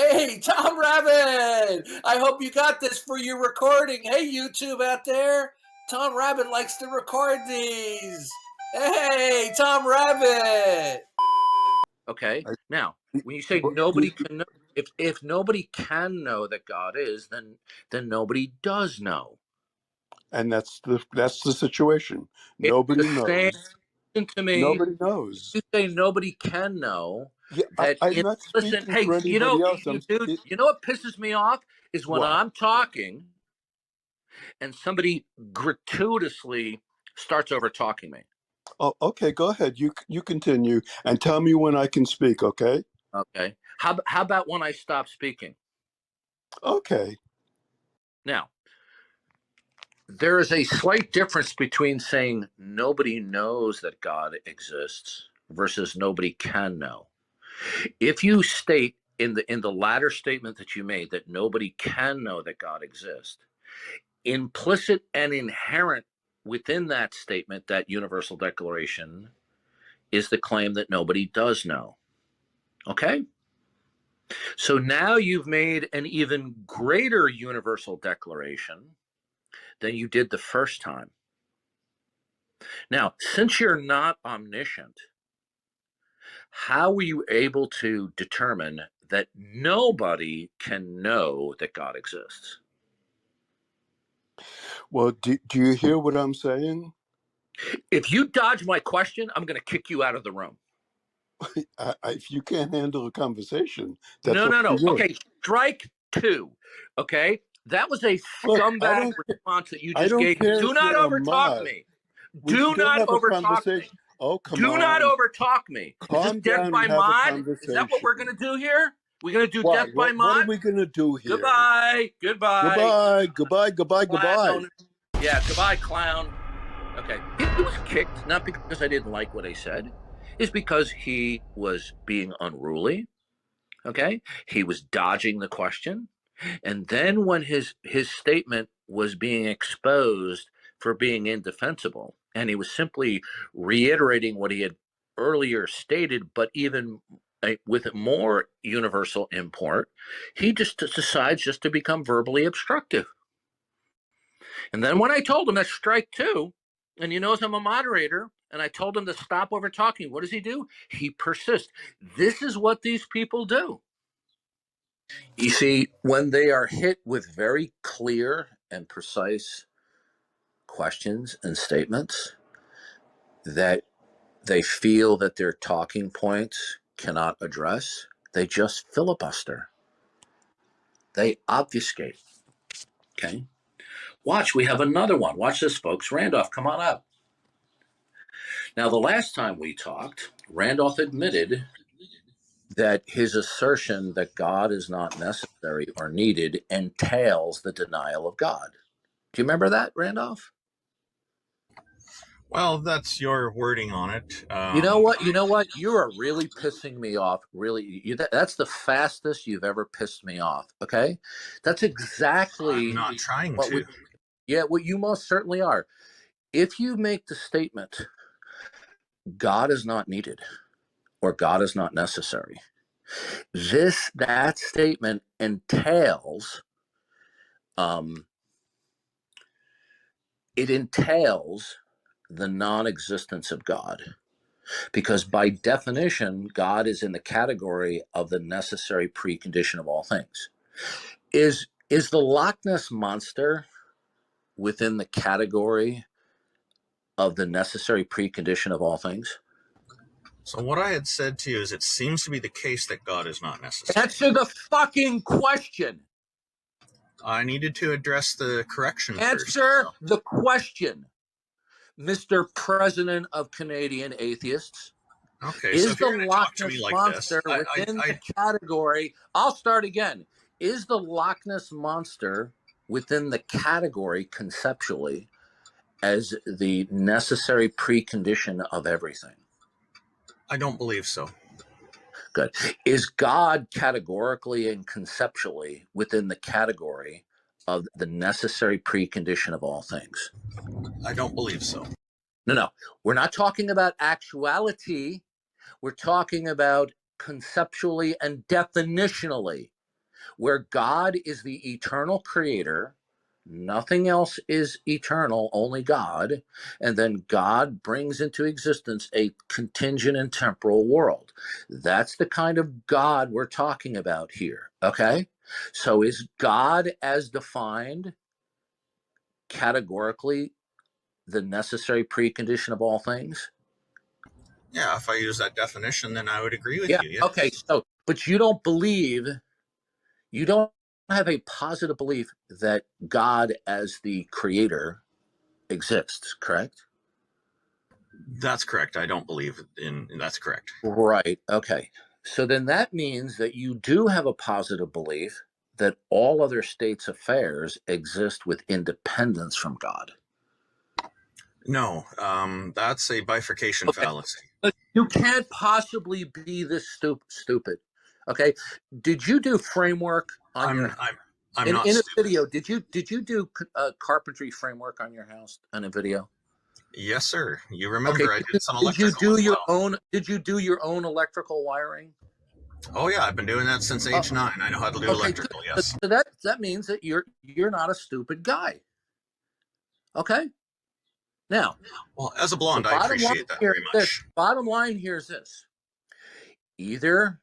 Hey, Tom Rabbit! I hope you got this for your recording. Hey, YouTube out there. Tom Rabbit likes to record these. Hey, Tom Rabbit! Okay, now, when you say nobody can know, if nobody can know that God is, then nobody does know. And that's the situation. Nobody knows. To me, Nobody knows. you say nobody can know. Yeah, That I'm not listen, speaking hey, for anybody else. dude, you know what pisses me off is when What? I'm talking and somebody gratuitously starts over talking me. Oh, okay. Go ahead. You continue and tell me when I can speak. Okay. Okay. How about when I stop speaking? Okay. Now, there is a slight difference between saying nobody knows that God exists versus nobody can know. If you state in the latter statement that you made that nobody can know that God exists, implicit and inherent within that statement, that universal declaration, is the claim that nobody does know. Okay? So now you've made an even greater universal declaration than you did the first time. Now, since you're not omniscient, how were you able to determine that nobody can know that God exists? Well, do you hear what I'm saying? If you dodge my question, I'm going to kick you out of the room. If you can't handle a conversation, that's No, up no, to no. you. Okay, strike two. Okay, that was a Look, scumbag response that you I just don't gave. care Do if not you're a overtalk mod. me. We Do still not have a overtalk me. conversation. Oh, come Do not on. overtalk me. Is this Calm death down by and have a mod? Is that what conversation. we're going to do here? We're going to do Why? death by What are mod? we going to do here? Goodbye. Goodbye. Goodbye. Goodbye. Goodbye. Goodbye. Clown. Yeah, goodbye, clown. Okay. He was kicked, not because I didn't like what I said, is because he was being unruly. Okay. He was dodging the question. And then when his statement was being exposed for being indefensible, and he was simply reiterating what he had earlier stated, but even with more universal import, he just decides just to become verbally obstructive. And then when I told him that's strike two, and he knows I'm a moderator, and I told him to stop over talking, what does he do? He persists. This is what these people do. You see, when they are hit with very clear and precise questions and statements that they feel that their talking points cannot address, they just filibuster. They obfuscate. Okay? Watch, we have another one. Watch this, folks. Randolph, come on up. Now, the last time we talked, Randolph admitted that his assertion that God is not necessary or needed entails the denial of God. Do you remember that, Randolph? Well, that's your wording on it. You know what? You know what? You are really pissing me off. Really, that's the fastest you've ever pissed me off. Okay, that's exactly I'm not trying what to. Yeah, what you most certainly are. If you make the statement, God is not needed or God is not necessary, that statement entails, it entails the non-existence of God. Because by definition, God is in the category of the necessary precondition of all things. Is the Loch Ness monster within the category of the necessary precondition of all things? So what I had said to you is it seems to be the case that God is not necessary. Answer the fucking question. I needed to address the correction first. Answer the question, Mr. President of Canadian Atheists. Okay, so Is if the you're going to Loch talk to me Ness like this, monster within the category? I'll start again. Is the Loch Ness monster within the category conceptually as the necessary precondition of everything? I don't believe so. Good. Is God categorically and conceptually within the category of the necessary precondition of all things? I don't believe so. No. We're not talking about actuality. We're talking about conceptually and definitionally. where God is the eternal creator. Nothing else is eternal, only God. And then God brings into existence a contingent and temporal world. That's the kind of God we're talking about here. Okay? So is God as defined categorically the necessary precondition of all things? Yeah, if I use that definition, then I would agree with Yeah. you. Okay. Yes. So, but you don't believe, you don't have a positive belief that God as the creator exists, correct? That's correct. I don't believe in that's correct. Right. Okay. So then that means that you do have a positive belief that all other states' affairs exist with independence from God. No, that's a bifurcation Okay. fallacy. But you can't possibly be this stupid. Okay. Did you do framework on I'm your I'm I'm not in a stupid. video? Did you do carpentry framework on your house in a video? Yes, sir. You Okay. remember I did some Did you electrical do as your well. own? Did you do your own electrical wiring? Oh yeah, I've been doing that since Uh, age 9. I know how to do okay. Good. electrical. Yes. So that means that you're not a stupid guy. Okay. Now, Well, as a the blonde, I bottom line appreciate that here very is this. much. Bottom line here is this. Either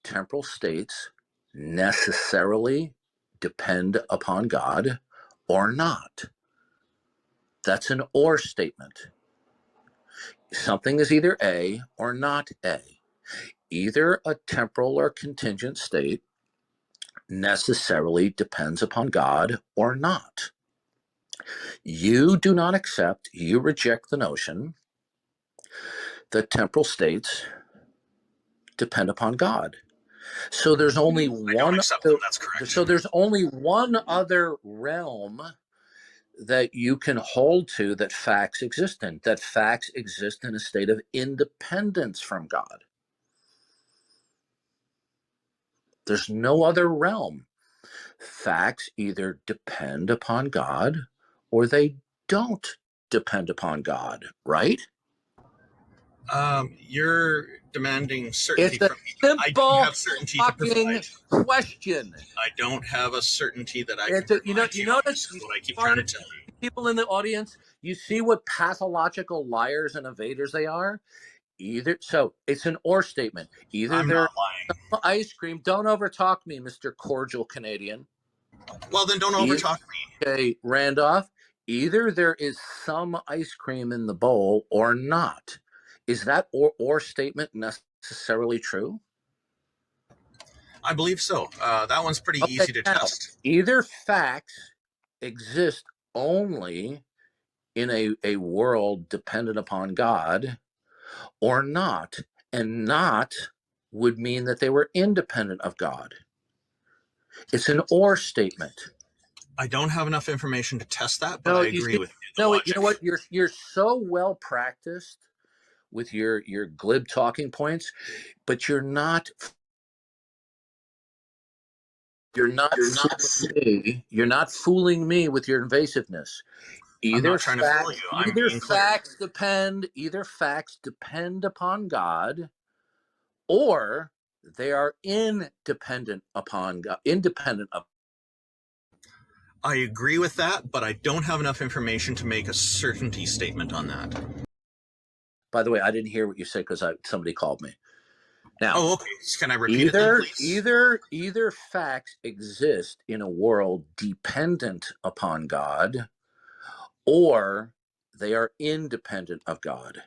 temporal states necessarily depend upon God or not. That's an or statement. Something is either A or not A. Either a temporal or contingent state necessarily depends upon God or not. You do not accept, you reject the notion that temporal states depend upon God. So there's only I don't one accept them. other, That's correct. so there's only one other realm that you can hold to that facts exist in, that facts exist in a state of independence from God. There's no other realm. Facts either depend upon God or they don't depend upon God, right? You're demanding certainty It's a from me, but I don't simple have certainty to fucking provide. question. I don't have a certainty that I can It's a, provide to you you, and notice this is what I keep trying to smart tell you. people in the audience, you see what pathological liars and evaders they are? Either so it's an or statement. Either I'm they're not lying. ice cream. Don't overtalk me, Mr. Cordial Canadian. Well, then don't E- overtalk me. Okay, Randolph. Either there is some ice cream in the bowl or not. Is that or statement necessarily true? I believe so. That one's pretty Okay, easy to now test. either facts exist only in a world dependent upon God or not, and not would mean that they were independent of God. It's an or statement. I don't have enough information to test that, but No, I you agree see, with the no, you know logic. what? You're so well practiced with your glib talking points, but You're not. you're not fooling me with your invasiveness. I'm not trying to fool you. I'm being clear. Either facts depend upon God or they are independent upon God, independent of. I agree with that, but I don't have enough information to make a certainty statement on that. By the way, I didn't hear what you said because somebody called me. Now, Oh, okay. Can I repeat it then, please? either facts exist in a world dependent upon God or they are independent of God.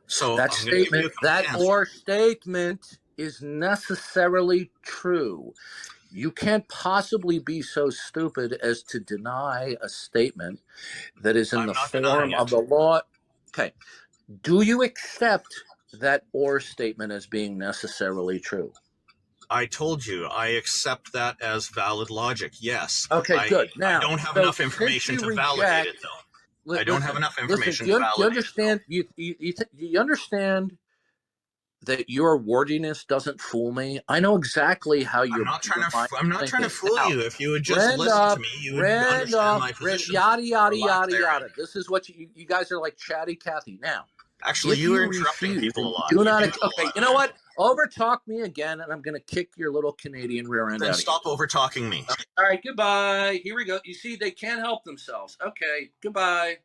So That I'm going to give you statement, a quick that answer. or statement is necessarily true. You can't possibly be so stupid as to deny a statement that is in I'm the not denying form of it. the law. Okay. Do you accept that or statement as being necessarily true? I told you I accept that as valid logic. Yes, Okay, I good. I Now, don't have so enough since information you to validate reject, it though. I don't have listen, enough listen. information Do to you validate it though. understand? You understand that your wordiness doesn't fool me. I know exactly how your mind I'm is not trying to thinking. fool Now, you. If you would just listen to Randolph, me, you would understand my position Yada or yada lack yada therein. yada. This is what you guys are like, chatty Cathy. Now, Actually, if you are you interrupting refuse people and a you lot. do You not, do that a okay, lot, you know man. what? Overtalk me again, and I'm going to kick your little Canadian rear end Then out of stop over talking me. here. All right, goodbye. Here we go. You see, they can't help themselves. Okay, goodbye.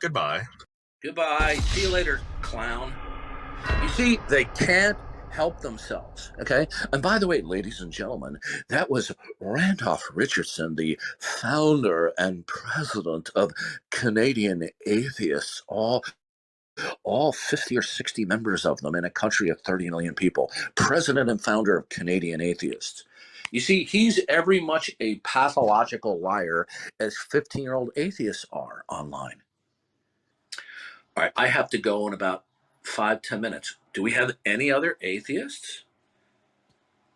Goodbye. Goodbye. See you later, clown. You see, they can't help themselves. Okay. And by the way, ladies and gentlemen, that was Randolph Richardson, the founder and president of Canadian Atheists, all 50 or 60 members of them in a country of 30 million people, president and founder of Canadian Atheists. You see, he's every much a pathological liar as 15-year-old atheists are online. All right, I have to go in about 5-10 minutes. Do we have any other atheists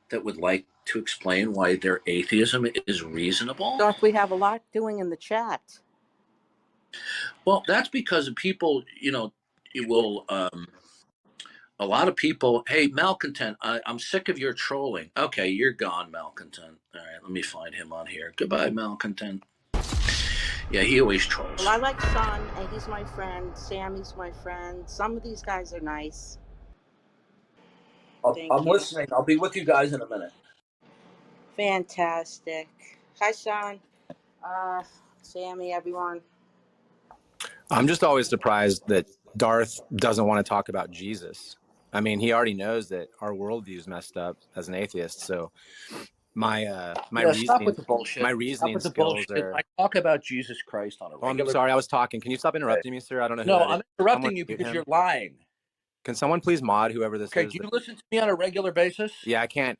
that would like to explain why their atheism is reasonable? Darth, we have a lot doing in the chat. Well, that's because people, it will. A lot of people, hey, Malcontent, I'm sick of your trolling. Okay, you're gone, Malcontent. All right, let me find him on here. Goodbye, Malcontent. Yeah, he always trolls. Well, I like Sean, and he's my friend. Sammy's my friend. Some of these guys are nice. Thank I'm you. listening. I'll be with you guys in a minute. Fantastic. Hi, Sean. Sammy, everyone. I'm just always surprised that Darth doesn't want to talk about Jesus. I mean, he already knows that our worldview is messed up as an atheist. So my Stop with the bullshit. my Stop reasoning with the skills bullshit. are. I talk about Jesus Christ on a Oh, I'm regular. sorry, I was talking. Can you stop interrupting me, sir? I don't know who No, that I'm is. interrupting Someone you mute because him. you're lying. Can someone please mod whoever this Okay, is? do you listen to me on a regular basis? Yeah, I can't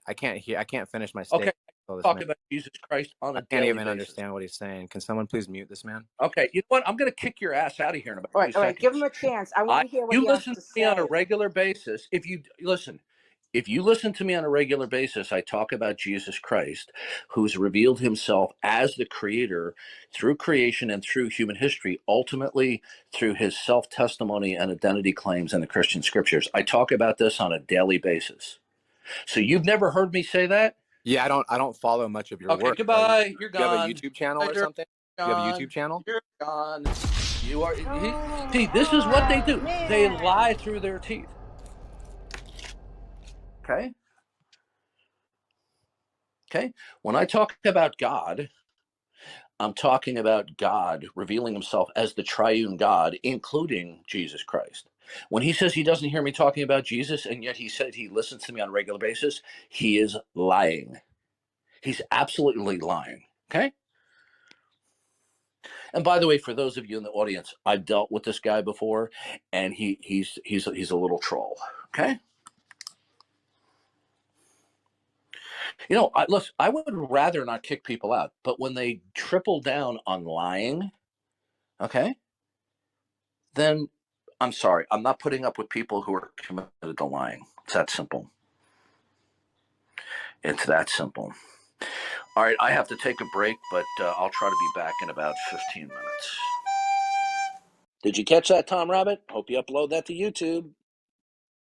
finish my Okay, statement. until this talk man- about Jesus Christ on I a can't daily even basis. understand what he's saying. Can someone please mute this man? Okay, you know what? I'm going to kick your ass out of here in about All 2 right, seconds. give him a chance. I want to hear what You he has listen to to me on a say. regular basis. If you listen to me on a regular basis, I talk about Jesus Christ, who's revealed himself as the creator through creation and through human history, ultimately through his self-testimony and identity claims in the Christian scriptures. I talk about this on a daily basis. So you've never heard me say that? Yeah, I don't follow much of your Okay, work. goodbye. You're Do you have a gone. YouTube channel or You're something? Do you have a gone. YouTube channel? You're gone. You are. Oh, See, this is what they do. They man. lie through their teeth. Okay. Okay. When I talk about God, I'm talking about God revealing himself as the triune God, including Jesus Christ. When he says he doesn't hear me talking about Jesus, and yet he said he listens to me on a regular basis, he is lying. He's absolutely lying. Okay. And by the way, for those of you in the audience, I've dealt with this guy before, and he's a little troll. Okay. Listen, I would rather not kick people out, but when they triple down on lying, okay, then I'm sorry. I'm not putting up with people who are committed to lying. It's that simple. It's that simple. All right, I have to take a break, but I'll try to be back in about 15 minutes. Did you catch that, Tom Rabbit? Hope you upload that to YouTube.